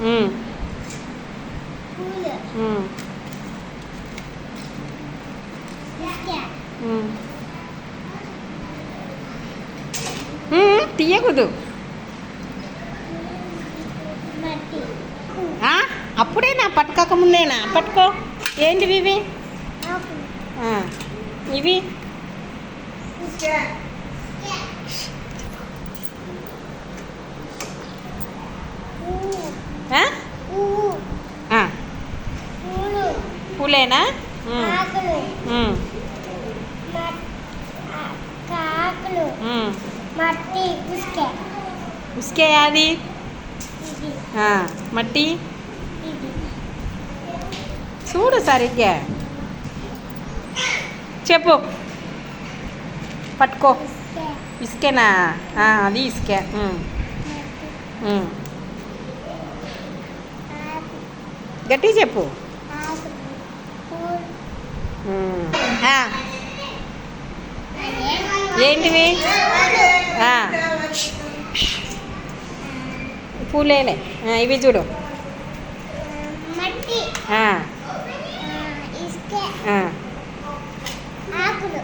ఉమ్, పూలు ఉమ్, ఇసుక ఉమ్. తీయకూడదు. మట్టి ఆ, అప్పుడేనా పట్టుకోక ముందేనా? పట్టుకో. ఏంటివి ఇవి? ఆకులు ఆ, ఇవి పువ్వు ఆ? పువ్వు ఆ, పూలు పూలేనా? ఆకులు ఉమ్, ఆకులు ఉమ్. మట్టి ఇసుక ఉసుకే అది. ఇది ఆ, మట్టి ఇది చూడు సరిగ్గా చెప్పు. పట్టుకో. ఇసుక ఇసుకేనా? ఆ, అది ఇసుకే. మట్టి ఉమ్. ఆకు గట్టిగా చెప్పు. ఆకులు పూలు ఉమ్. ఆ, ఏంటివి? ఆ, పూలేనే. ఆ, ఇవి చూడు. మట్టి ఆ, ఇసుక ఆ. ఆకులు